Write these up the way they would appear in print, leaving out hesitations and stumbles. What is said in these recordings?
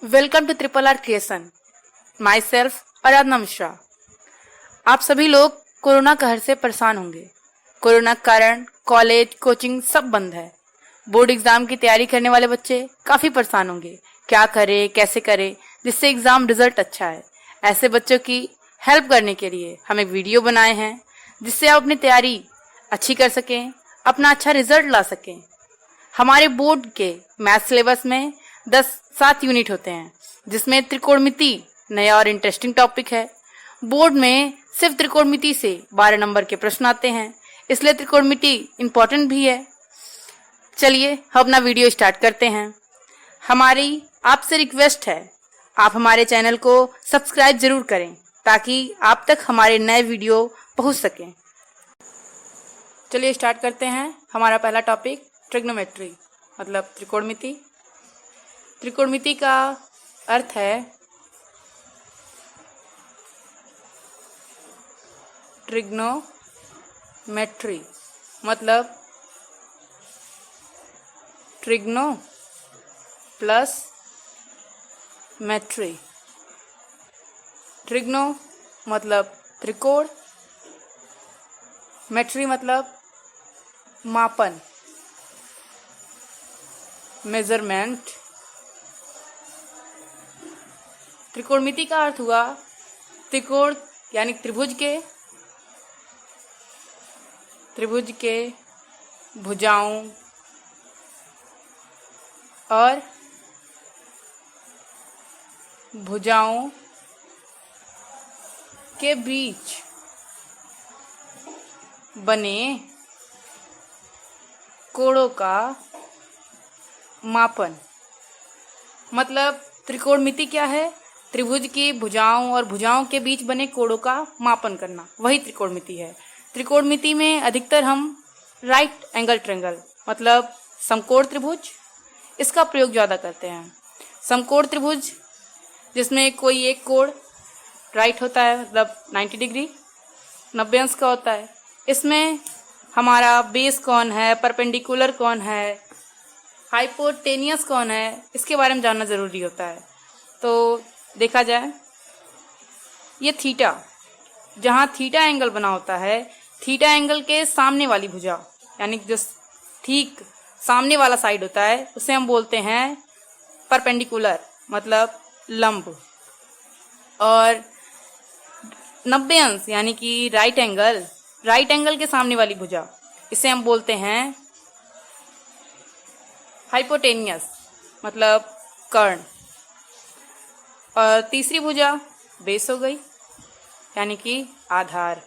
Welcome to triple R creation. Myself Aradhana Mishra. आप सभी लोग कोरोना कहर से परेशान होंगे। कोरोना के कारण कॉलेज कोचिंग सब बंद है। बोर्ड एग्जाम की तैयारी करने वाले बच्चे काफी परेशान होंगे, क्या करें कैसे करें जिससे एग्जाम रिजल्ट अच्छा है। ऐसे बच्चों की हेल्प करने के लिए हम एक वीडियो बनाए हैं जिससे आप अपनी तैयारी अच्छी कर सकें, अपना अच्छा रिजल्ट ला सकें। हमारे बोर्ड के मैथ सिलेबस में 7 यूनिट होते हैं, जिसमें त्रिकोणमिति नया और इंटरेस्टिंग टॉपिक है। बोर्ड में सिर्फ त्रिकोणमिति से 12 नंबर के प्रश्न आते हैं, इसलिए त्रिकोणमिति इंपॉर्टेंट भी है। चलिए हम अपना वीडियो स्टार्ट करते हैं। हमारी आपसे रिक्वेस्ट है, आप हमारे चैनल को सब्सक्राइब जरूर करें ताकि आप तक हमारे नए वीडियो पहुंच सकें। चलिए स्टार्ट करते हैं। हमारा पहला टॉपिक ट्रिग्नोमेट्री मतलब त्रिकोणमिति। त्रिकोणमिति का अर्थ है ट्रिग्नोमेट्री मतलब ट्रिग्नो प्लस मेट्री। ट्रिग्नो मतलब त्रिकोण, मेट्री मतलब मापन मेजरमेंट। त्रिकोणमिति का अर्थ हुआ त्रिकोण यानी त्रिभुज के भुजाओं और भुजाओं के बीच बने कोणों का मापन। मतलब त्रिकोणमिति क्या है? त्रिभुज की भुजाओं और भुजाओं के बीच बने कोणों का मापन करना, वही त्रिकोणमिति है। त्रिकोणमिति में अधिकतर हम राइट एंगल ट्रायंगल मतलब समकोण त्रिभुज, इसका प्रयोग ज्यादा करते हैं। समकोण त्रिभुज जिसमें कोई एक कोण राइट होता है मतलब 90 डिग्री 90 अंश का होता है। इसमें हमारा बेस कौन है, परपेंडिकुलर कौन है, हाइपोटेनियस कौन है, इसके बारे में जानना जरूरी होता है। तो देखा जाए, ये थीटा, जहाँ थीटा एंगल बना होता है, थीटा एंगल के सामने वाली भुजा यानी जो ठीक सामने वाला साइड होता है उसे हम बोलते हैं परपेंडिकुलर मतलब लंब। और 90 अंश यानी कि राइट एंगल के सामने वाली भुजा, इसे हम बोलते हैं हाइपोटेनियस मतलब कर्ण। और तीसरी भुजा बेस हो गई यानी कि आधार।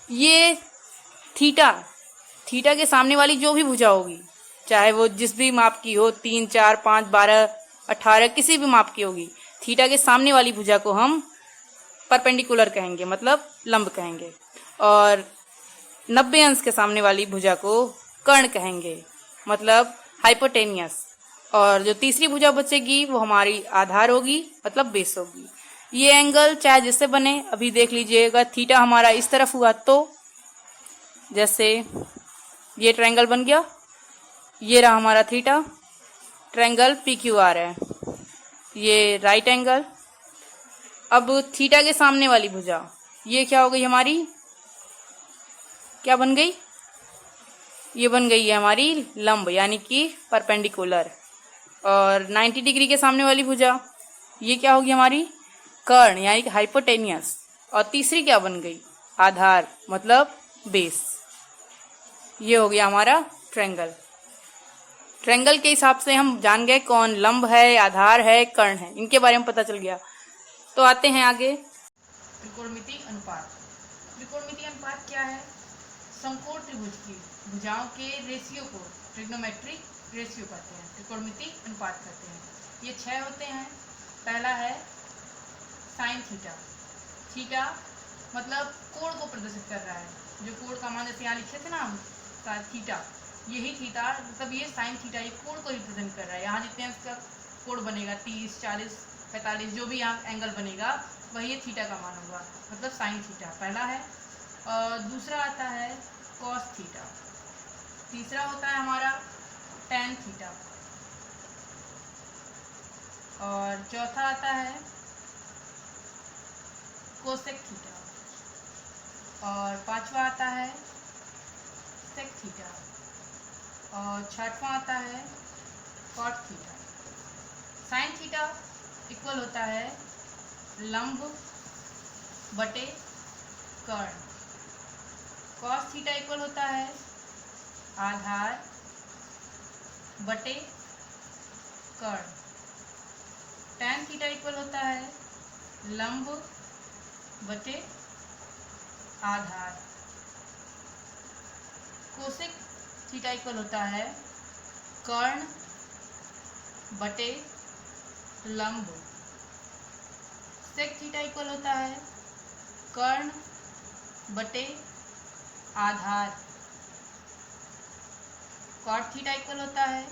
ये थीटा के सामने वाली जो भी भुजा होगी, चाहे वो जिस भी माप की हो, 3, 4, 5, 12, 18 किसी भी माप की होगी, थीटा के सामने वाली भुजा को हम परपेंडिकुलर कहेंगे मतलब लंब कहेंगे। और 90 अंश के सामने वाली भुजा को कर्ण कहेंगे मतलब हाइपोटेनियस। और जो तीसरी भुजा बचेगी वो हमारी आधार होगी मतलब बेस होगी। ये एंगल चाहे जिससे बने, अभी देख लीजिएगा थीटा हमारा इस तरफ हुआ तो जैसे ये ट्रायंगल बन गया, ये रहा हमारा थीटा, ट्रायंगल PQR है, ये राइट एंगल। अब थीटा के सामने वाली भुजा ये क्या हो गई हमारी, क्या बन गई? ये बन गई है हमारी लंब यानी कि परपेंडिकुलर। और 90 डिग्री के सामने वाली भुजा ये क्या होगी हमारी, कर्ण यानी कि हाइपोटेनियस। और तीसरी क्या बन गई, आधार मतलब बेस। ये हो गया हमारा ट्रायंगल। ट्रायंगल के हिसाब से हम जान गए कौन लंब है, आधार है, कर्ण है, इनके बारे में पता चल गया। तो आते हैं आगे त्रिकोणमिति अनुपात। त्रिकोणमिति अनुपात क्या है? समकोण त्रिभुज की भुजाओं के रेशियो को ट्रिग्नोमेट्रिक रेशियो कहते हैं, त्रिकोणमिति अनुपात कहते हैं। ये 6 होते हैं। पहला है साइन थीटा। थीटा मतलब कोण को प्रदर्शित कर रहा है, जो कोण का मान जैसे यहाँ लिखे थे ना हम थीटा, यही थीटा मतलब ये साइन थीटा, ये कोण को रिप्रेजेंट कर रहा है। यहाँ जितने इसका कोण बनेगा 30, 40, 45 जो भी यहाँ एंगल बनेगा वही ये थीटा का मान होगा मतलब साइन थीटा पहला है। और दूसरा आता है कॉस थीटा। तीसरा होता है हमारा tan थीटा। और चौथा आता है कोसेक थीटा। और पांचवा आता है सेक थीटा। और छठवां आता है cot theta. Sine theta equal होता है लंब बटे कर्ण। कॉस थीटा इक्वल होता है आधार बटे कर्ण। टैन थीटा इक्वल होता है लंब बटे आधार। कोसेक थीटा इक्वल होता है कर्ण बटे लंब। सेक थीटा इक्वल होता है कर्ण बटे आधार। कॉट थीटा इक्वल होता है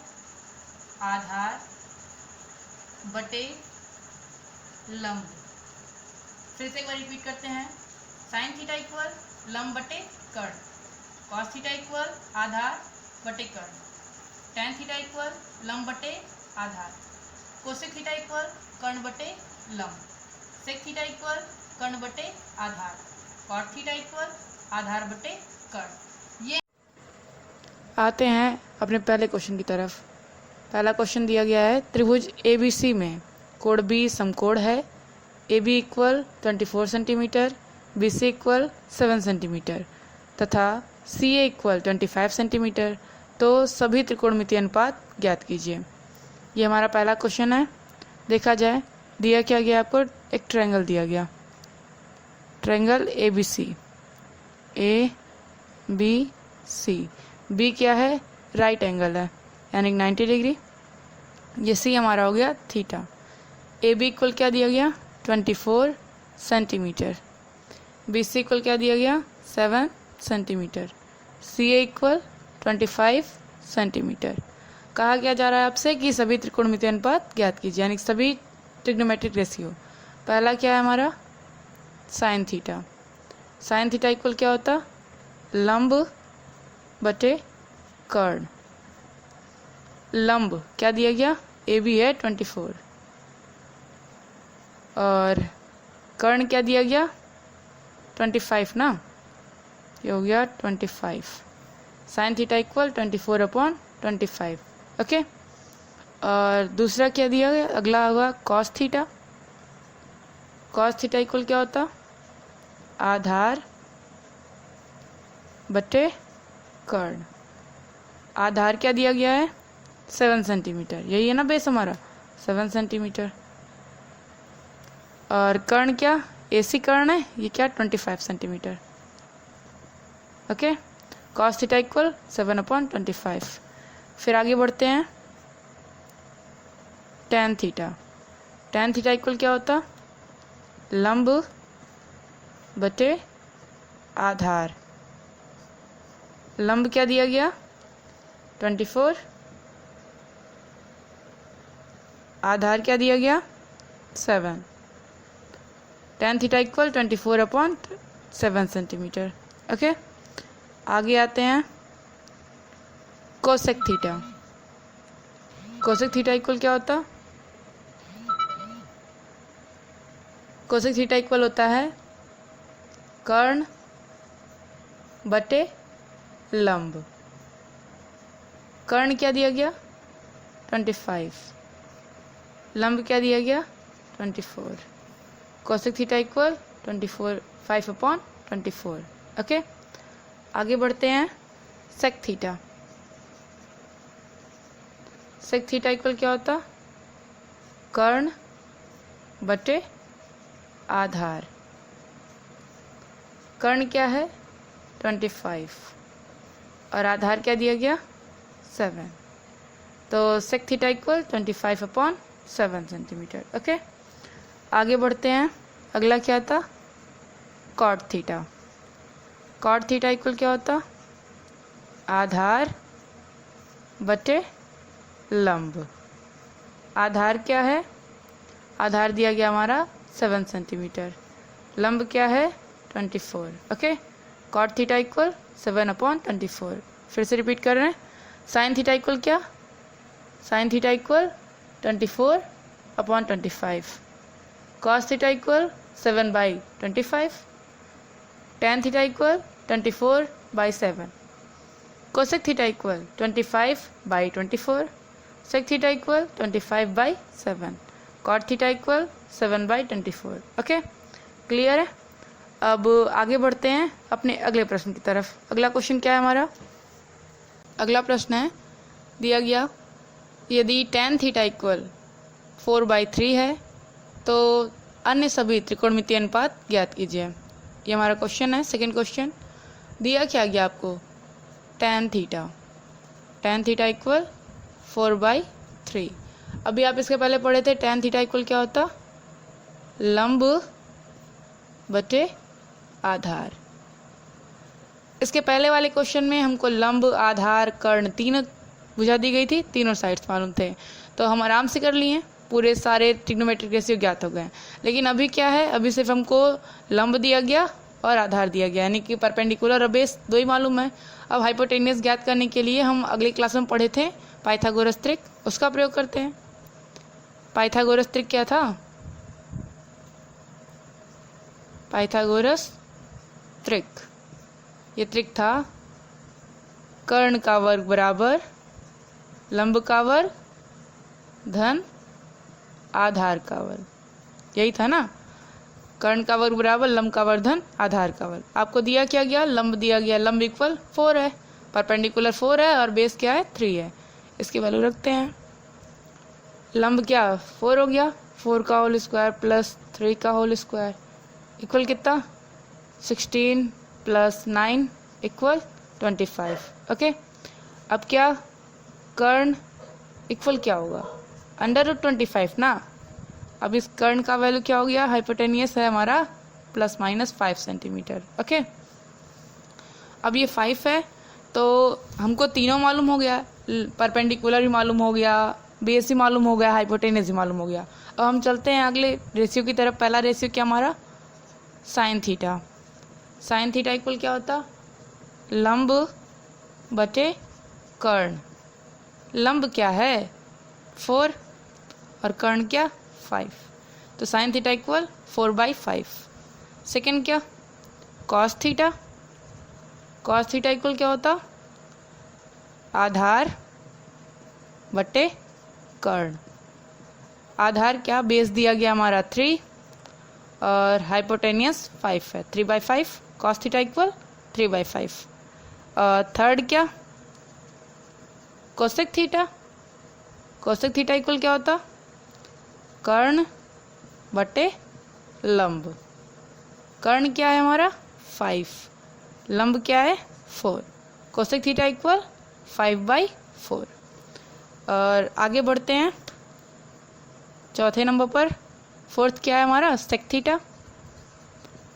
आधार बटे लंब। फिर से एक बार रिपीट करते हैं। साइन थीटा इक्वल लंब बटे कर्ण। कॉस थीटा इक्वल आधार बटे कर्ण। टैन थीटा इक्वल लंब बटे आधार। कोसेक थीटा इक्वल कर्ण बटे लंब। सेक थीटा इक्वल कर्ण बटे आधार। कॉट थीटा इक्वल आधार बटे कर्ण। ये आते हैं अपने पहले क्वेश्चन की तरफ। पहला क्वेश्चन दिया गया है त्रिभुज ABC में कोण B समकोण है। AB equal 24 centimetre, BC equal 7 centimetre तथा CA इक्वल 25 सेंटीमीटर। तो सभी त्रिकोणमितीय अनुपात ज्ञात कीजिए। ये हमारा पहला क्वेश्चन है। देखा जाए दिया क्या गया, आपको एक ट्रायंगल दिया गया, ट्रायंगल ABC। ABC B क्या है, राइट एंगल है यानी 90 डिग्री। ये C हमारा हो गया थीटा। AB इक्वल क्या दिया गया 24 सेंटीमीटर। BC इक्वल क्या दिया गया 7 सेंटीमीटर। CA equal 25 centimetre. कहा क्या जा रहा है आपसे कि सभी त्रिकोणमितीय अनुपात ज्ञात कीजिए यानी सभी ट्रिग्नोमेट्रिक रेशियो। पहला क्या है हमारा sign theta. Sine theta equal क्या होता लंब बटे कर्ण। लंब क्या दिया गया AB है 24 और कर्ण क्या दिया गया 25 ना, ये हो गया 25। Sign theta equal 24/25। ओके। और दूसरा क्या दिया गया, अगला होगा cos theta. Cos theta equal क्या होता आधार बटे कर्ण। आधार क्या दिया गया है 7 सेंटीमीटर, यही है ना बेस हमारा 7 सेंटीमीटर। और कर्ण क्या AC कर्ण है, ये क्या 25 centimetre. Okay. Cos theta equal 7/25। फिर आगे बढ़ते हैं tan theta. Tan theta equal क्या होता लंब बटे आधार। लंब क्या दिया गया 24, आधार क्या दिया गया 7। Tan theta equal 24/7 centimetre. Okay. आगे आते हैं cosec theta. Cosec theta equal क्या होता कोसेक थीटा इक्वल होता है कर्ण बटे लंब। कर्ण क्या दिया गया 25, लंब क्या दिया गया 24। Cosec theta equal 5/24। ओके। आगे बढ़ते हैं sec theta. Sec theta equal क्या होता कर्ण बटे आधार। कर्ण क्या है 25 और आधार क्या दिया गया 7। तो sec theta equal 25/7 centimetre. Okay. आगे बढ़ते हैं अगला क्या था cot theta. Cot theta equal क्या होता आधार बटे लंब। आधार क्या है, आधार दिया गया हमारा 7 सेंटीमीटर। लंब क्या है 24। ओके। Cot theta equal 7/24। फिर से रिपीट कर रहे हैं। साइन थीटा इक्वल क्या sine theta equal 24/25, cos theta equal 7/25, tan theta equal 24/7, cosec theta equal 25/24, sec theta equal 25/7, cot theta equal 7/24। Okay, clear है। अब आगे बढ़ते हैं अपने अगले प्रश्न की तरफ। अगला क्वेश्चन क्या है हमारा? अगला प्रश्न है, दिया गया यदि tan थीटा इक्वल 4/3 है तो अन्य सभी त्रिकोणमितीय अनुपात ज्ञात कीजिए। ये हमारा क्वेश्चन है। सेकंड क्वेश्चन दिया क्या गया आपको? tan theta equal 4/3। अभी आप इसके पहले पढ़े थे tan थीटा इक्वल क्या होता? लंब बटे आधार। इसके पहले वाले क्वेश्चन में हमको लंब, आधार, कर्ण तीनों बुझा दी गई थी, तीनों साइड्स मालूम थे, तो हम आराम से कर लिए, पूरे सारे ट्रिग्नोमेट्रिक रेशियो ज्ञात हो गए। लेकिन अभी क्या है? अभी सिर्फ हमको लंब दिया गया और आधार दिया गया, यानी कि परपेंडिकुलर और बेस दो ही मालूम है। अब हाइपोटेन्यूस ज्ञात करने के लिए हम अगली क्लास में पढ़े थे पाइथागोरस त्रिक, उसका प्रयोग करते हैं। पाइथागोरस त्रिक क्या था? पाइथागोरस त्रिक, ये त्रिक था कर्ण का वर्ग बराबर लंब का वर्ग धन आधार का वर्ग, यही था ना? कर्ण का वर्ग बराबर लंब का वर्ग धन आधार का वर्ग। आपको दिया क्या गया? लंब दिया गया, लंब इक्वल 4 है, परपेंडिकुलर 4 है और बेस क्या है? 3 है। इसकी वैल्यू रखते हैं। लंब क्या 4 हो गया, 4 का होल स्क्वायर प्लस 3 का होल स्क्वायर इक्वल कितना? 16 प्लस 9 इक्वल 25। ओके, अब क्या कर्ण इक्वल क्या होगा? √25 ना। अब इस कर्ण का वैल्यू क्या हो गया? हाइपोटेनियस है हमारा ±5 सेंटीमीटर। ओके, अब ये 5 है तो हमको तीनों मालूम हो गया, परपेंडिकुलर भी मालूम हो गया, बेस भी मालूम हो गया, हाइपोटेनियस भी मालूम हो गया। अब हम चलते हैं अगले रेशियो की तरफ। पहला रेशियो क्या हमारा? Sign theta. Sine theta equal क्या होता? लंब बटे कर्ण। लंब क्या है? 4 और कर्ण क्या? 5। तो साइन थीटा इक्वल 4/5। सेकेंड क्या? Cos theta. Cos theta equal क्या होता? आधार बटे कर्ण। आधार क्या? बेस दिया गया हमारा 3 और हाइपोटेनियस 5 है, 3/5। Cos theta equal 3/5। थर्ड क्या? Cosec theta. Cosec theta equal क्या होता? कर्ण बटे लंब। कर्ण क्या है हमारा? 5, लंब क्या है? 4। Cosec theta equal 5/4। और आगे बढ़ते हैं चौथे नंबर पर। फोर्थ क्या है हमारा? Sec theta.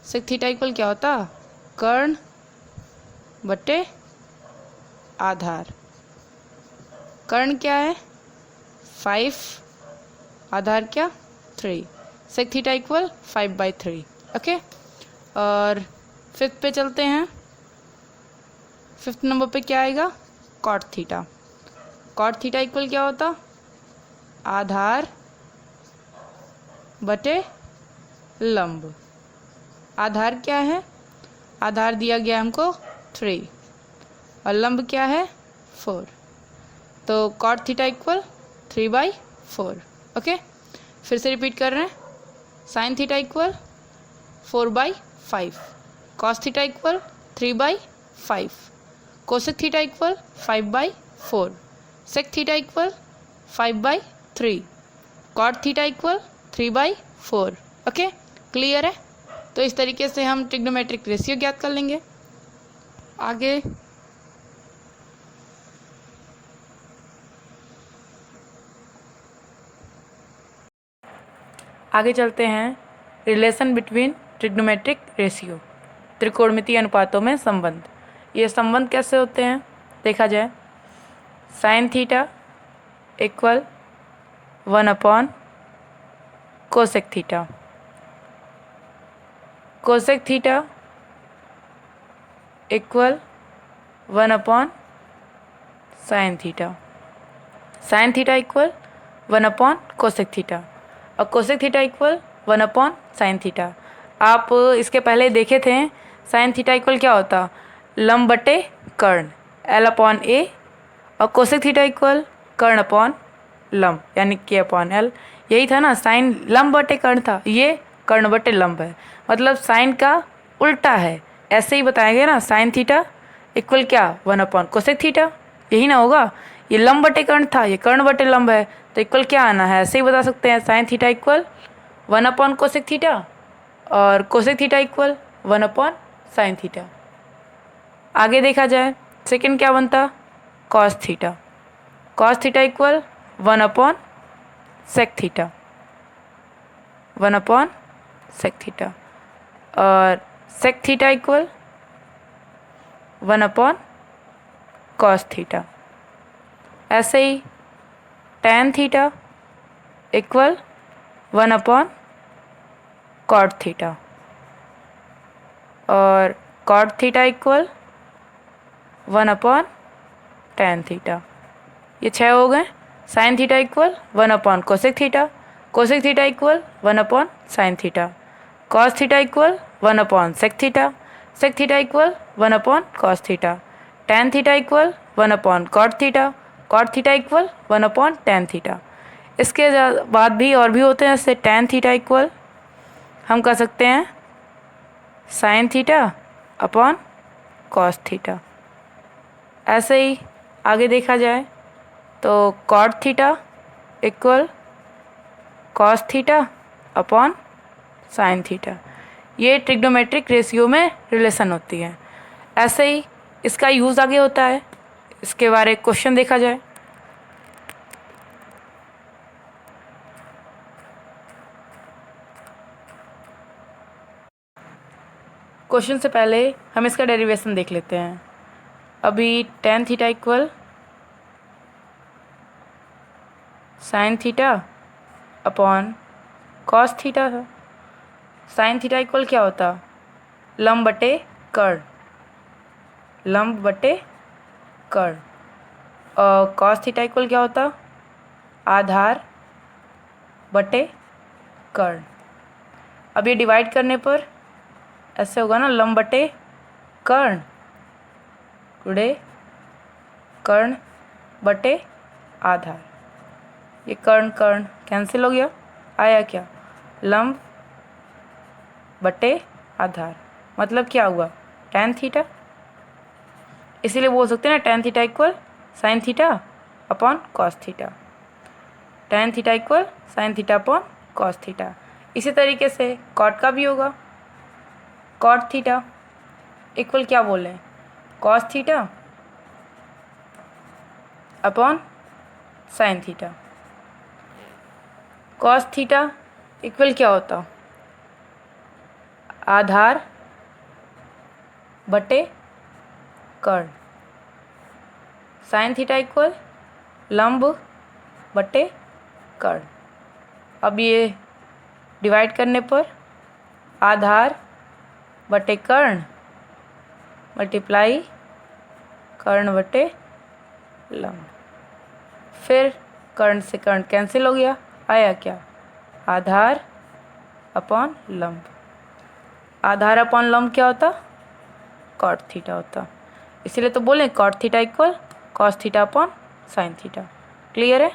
Sec theta equal क्या होता? कर्ण बटे आधार। कर्ण क्या है? 5, आधार क्या? 3। Sec theta equal 5/3। ओके, और फिफ्थ पे चलते हैं। फिफ्थ नंबर पे क्या आएगा? Cot theta. Cot theta equal क्या होता? आधार बटे लंब। आधार क्या है? आधार दिया गया हमको 3 और लंब क्या है? 4। तो कॉट थीटा इक्वल 3/4। ओके, फिर से रिपीट कर रहे हैं। Sine theta equal 4/5, cos theta equal 3/5, cosec theta equal 5/4, sec theta equal 5/3, cot theta equal 3/4। Okay, clear है? तो इस तरीके से हम ट्रिग्नोमेट्रिक रेशियो ज्ञात कर लेंगे। आगे चलते हैं। रिलेशन बिटवीन ट्रिग्नोमेट्रिक रेशियो, त्रिकोणमितीय अनुपातों में संबंध। ये संबंध कैसे होते हैं देखा जाए। Sine theta equal 1 cosec theta, cosec theta equal 1 sine theta. Sine theta equal 1 upon cosec theta और cosec theta equal 1 upon sine theta. आप इसके पहले देखे थे साइन थीटा इक्वल क्या होता, लंब बटे कर्ण L अपॉन A, और कोसेक थीटा इक्वल कर्ण अपॉन लंब यानी K अपॉन L। यही था ना, साइन लंब बटे कर्ण था, ये कर्ण बटे लंब है, मतलब साइन का उल्टा है। ऐसे ही बताया गया ना, साइन थीटा इक्वल क्या 1 अपॉन कोसेक थीटा, यही ना होगा। ये लंब बटे कर्ण था, ये कर्ण बटे लंब है, तो इक्वल क्या आना है, ऐसे ही बता सकते हैं, sine theta equal 1 upon cosec theta और cosec theta equal 1 upon sine theta. आगे देखा जाए सेकंड क्या बनता, cos theta. Cos theta equal 1 upon sec theta, 1 upon sec theta, और sec theta equal 1 upon cos theta. ऐसे ही tan theta equal 1 upon cot theta, और cot theta equal 1 upon tan theta. ये 6 हो गए। Sine theta equal 1 upon cosec theta, cosec theta equal 1 upon sine theta, cos theta equal 1 upon sec theta, sec theta equal 1 upon cos theta, tan theta equal 1 upon cot theta, cot theta equal 1 upon tan theta. इसके बाद भी और भी होते हैं, जैसे tan theta equal हम कह सकते हैं sine theta upon cos theta. ऐसे ही आगे देखा जाए तो cot theta equal cos theta upon sine theta. ये ट्रिग्नोमेट्रिक रेशियो में रिलेशन होती है। ऐसे ही इसका यूज़ आगे होता है, इसके बारे में क्वेश्चन देखा जाए। क्वेश्चन से पहले हम इसका डेरिवेशन देख लेते हैं। अभी tan theta equal sign theta upon cos theta था। साइन थीटा इक्वल क्या होता, लंब बटे कर्ण, लंब बटे कर्ण, और कॉस थीटा इक्वल क्या होता, आधार बटे कर्ण। अब ये डिवाइड करने पर ऐसे होगा ना, लंब बटे कर्ण गुणे कर्ण बटे आधार। ये कर्ण कर्ण कैंसिल हो गया, आया क्या, लंब बटे आधार, मतलब क्या हुआ, टैन थीटा। इसीलिए बोल सकते हैं ना, tan theta equal sign theta upon cos theta, tan theta equal sign theta upon cos theta. इसी तरीके से कॉट का भी होगा, कॉट थीटा इक्वल क्या बोल रहे हैं, cos theta upon sine theta. Cos theta equal क्या होता, आधार बटे कर्ण, साइन थीटा इक्वल लंब बटे कर्ण। अब ये डिवाइड करने पर आधार बटे कर्ण मल्टीप्लाई कर्ण बटे लंब, फिर कर्ण से कर्ण कैंसिल हो गया, आया क्या, आधार अपॉन लंब। आधार अपॉन लंब क्या होता, कॉट थीटा होता। इसीलिए तो बोले cot theta equal cos theta upon sine theta. Clear है।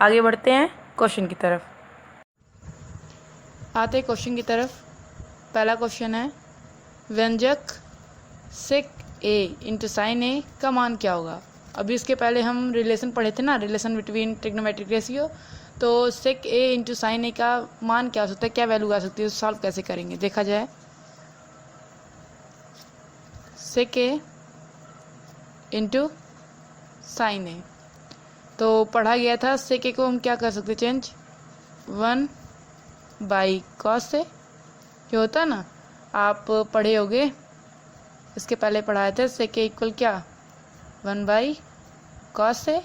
आगे बढ़ते हैं क्वेश्चन की तरफ। आते हैं क्वेश्चन की तरफ। पहला क्वेश्चन है, व्यंजक सेक ए इंटू साइन ए का मान क्या होगा। अभी इसके पहले हम रिलेशन पढ़े थे ना, रिलेशन बिटवीन ट्रिग्नोमेट्रिक रेशियो। तो सेक ए इंटू साइन ए का मान क्या हो सकता है, क्या वैल्यू आ सकती है, सॉल्व कैसे करेंगे देखा जाए। सेक ए इंटू साइन ए, तो पढ़ा गया था सेक ए को हम क्या कर सकते, चेंज 1 बाई कॉस से, जो होता है ना, आप पढ़े होगे, इसके पहले पढ़ाए थे, सेक ए इक्वल क्या 1 बाई कॉस से।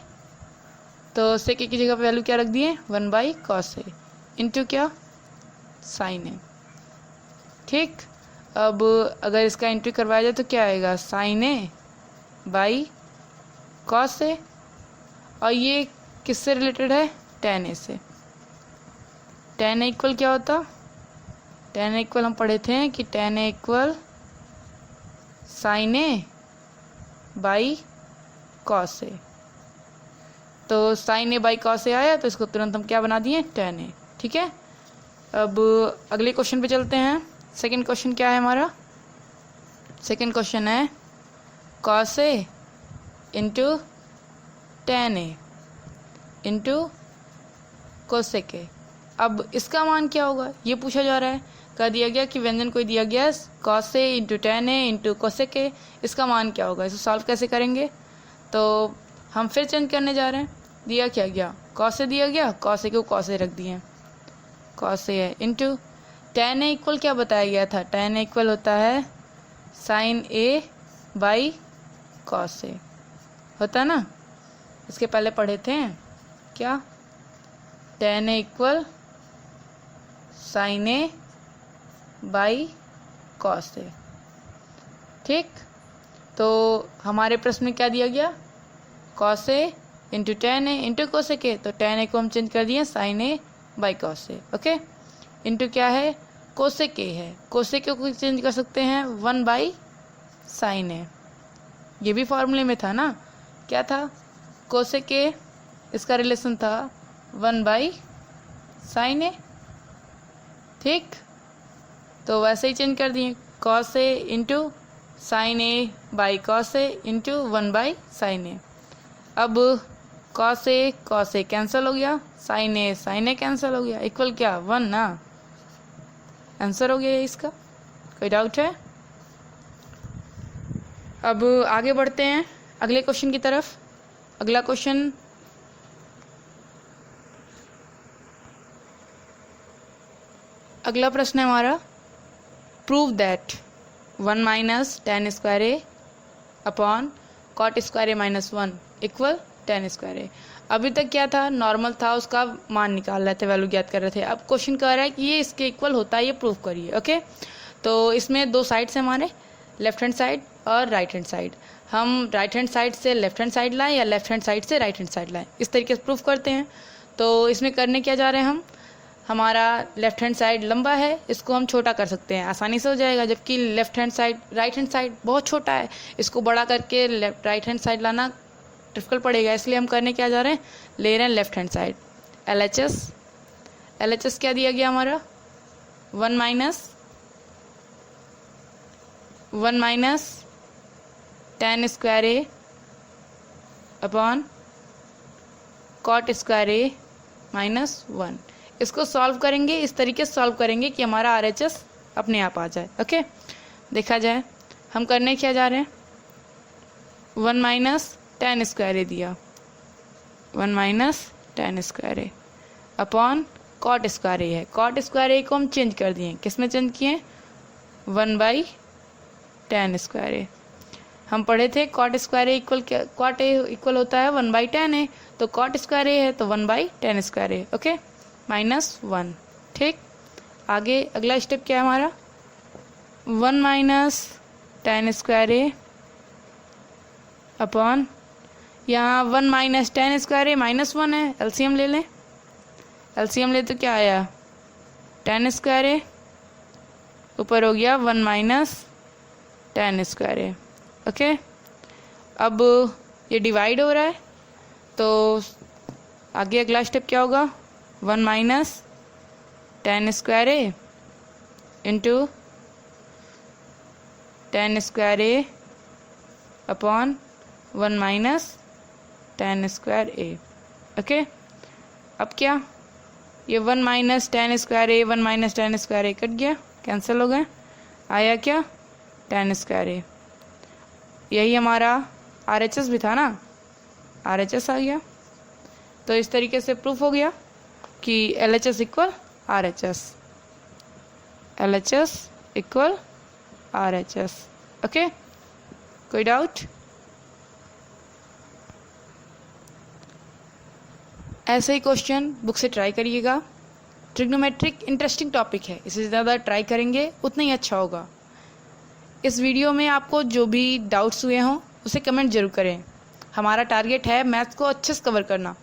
तो सेक ए की जगह पे वैल्यू क्या रख दिए, 1 बाई कॉस से इंटू क्या साइन ए। ठीक, अब अगर इसका इंटू करवाया जाए तो क्या आएगा, साइन ए बाई कॉस से, और ये किससे रिलेटेड है? tan a से। tan a इक्वल क्या होता? tan a इक्वल हम पढ़े थे कि tan a equal sin a by cos a। तो sin a by cos a आया तो इसको तुरंत हम क्या बना दिए? tan a। ठीक है, अब अगले क्वेश्चन पे चलते हैं। सेकंड क्वेश्चन क्या है हमारा? सेकंड क्वेश्चन है cos a into tan a into cosec a। अब इसका मान क्या होगा ये पूछा जा रहा है। कह दिया गया कि व्यंजन कोई दिया गया cos a into tan a into cosec a, इसका मान क्या होगा? इसे सॉल्व कैसे करेंगे? तो हम फिर चेंज करने जा रहे हैं। दिया क्या गया? cos a दिया गया, cos a को cos a रख दिए, cos a है इंटू tan a इक्वल क्या बताया गया था? tan a इक्वल होता है sin a by cos a, होता ना? इसके पहले पढ़े थे क्या? tan a equal sin a by cos a। ठीक, तो हमारे प्रश्न में क्या दिया गया? cos a into tan a into cosec a। तो tan a को हम चेंज कर दिए sin a by cos a। Okay, into क्या है? cosec a है। cosec a को चेंज कर सकते हैं 1 बाई sin a। ये भी फॉर्मूले में था ना? क्या था? cosec a, इसका रिलेशन था 1 बाई sin a। ठीक, तो वैसे ही चेंज कर दिए cos a into sin a by cos a into 1 by sin a। अब cos a कैंसिल हो गया, sin a कैंसिल हो गया, इक्वल क्या? 1 ना। आंसर हो गया इसका। कोई डाउट है? अब आगे बढ़ते हैं अगले क्वेश्चन की तरफ। अगला क्वेश्चन अगला प्रश्न है हमारा, prove that 1 minus tan square A upon cot square A minus 1 equal tan square A. अभी तक क्या था? नॉर्मल था, उसका मान निकाल रहे थे, वैल्यू ज्ञात कर रहे थे। अब क्वेश्चन कह रहा है कि ये इसके इक्वल होता है, ये प्रूव करिए। ओके, तो इसमें दो साइड्स हैं हमारे, लेफ्ट हैंड साइड और राइट हैंड साइड। हम राइट हैंड साइड से लेफ्ट हैंड साइड लाएं या लेफ्ट हैंड साइड से राइट हैंड साइड लाएं, इस तरीके से प्रूफ करते हैं। तो इसमें करने क्या जा रहे हैं हम? हमारा लेफ्ट हैंड साइड लंबा है, इसको हम छोटा कर सकते हैं, आसानी से हो जाएगा। जबकि left hand side right hand side बहुत छोटा है, इसको बड़ा करके राइट हैंड साइड लाना डिफिकल्ट पड़ेगा। इसलिए हम करने क्या जा रहे हैं? ले रहे हैं लेफ्ट हैंड साइड। LHS क्या दिया गया हमारा? 1 minus tan square A upon cot square A minus 1। इसको सॉल्व करेंगे, इस तरीके से सॉल्व करेंगे कि हमारा RHS अपने आप आ जाए। ओके, देखा जाए हम करने क्या जा रहे हैं? 1 माइनस tan स्क्वायर ए दिया, 1 minus tan square A upon cot square ए है। cot स्क्वायर ए को हम चेंज कर दिए, किस में चेंज किए? 1 बाई tan स्क्वायर ए। हम पढ़े थे cot स्क्वायर ए इक्वल क्या? cot ए इक्वल होता है 1 बाई tan ए, तो cot स्क्वायर ए है तो 1 by tan square A. Okay, minus 1। ठीक, आगे अगला स्टेप क्या है हमारा? 1 minus tan square A upon, यहाँ 1 minus tan square A minus 1 है, एलसीएम ले लें। एलसीएम ले तो क्या आया? tan स्क्वायर ए ऊपर हो गया 1 माइनस tan स्क्वायर ए। ओके, अब ये डिवाइड हो रहा है, तो आगे अगला स्टेप क्या होगा? 1 minus tan square A into tan square A upon 1 minus tan square A. Okay, अब क्या? ये 1 माइनस tan स्क्वायर ए 1 माइनस tan स्क्वायर ए कट गया, कैंसिल हो गए, आया क्या? tan स्क्वायर ए। यही हमारा RHS भी था ना, RHS आ गया। तो इस तरीके से प्रूफ हो गया कि LHS equal RHS, LHS equal RHS। Okay, कोई डाउट? ऐसे ही क्वेश्चन बुक से ट्राई करिएगा। ट्रिग्नोमेट्रिक इंटरेस्टिंग टॉपिक है, इसे ज़्यादा ट्राई करेंगे उतना ही अच्छा होगा। इस वीडियो में आपको जो भी डाउट्स हुए हों उसे कमेंट जरूर करें। हमारा टारगेट है मैथ्स को अच्छे से कवर करना,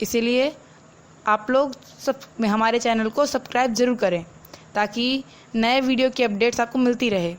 इसीलिए आप लोग सब हमारे चैनल को सब्सक्राइब ज़रूर करें ताकि नए वीडियो की अपडेट्स आपको मिलती रहे।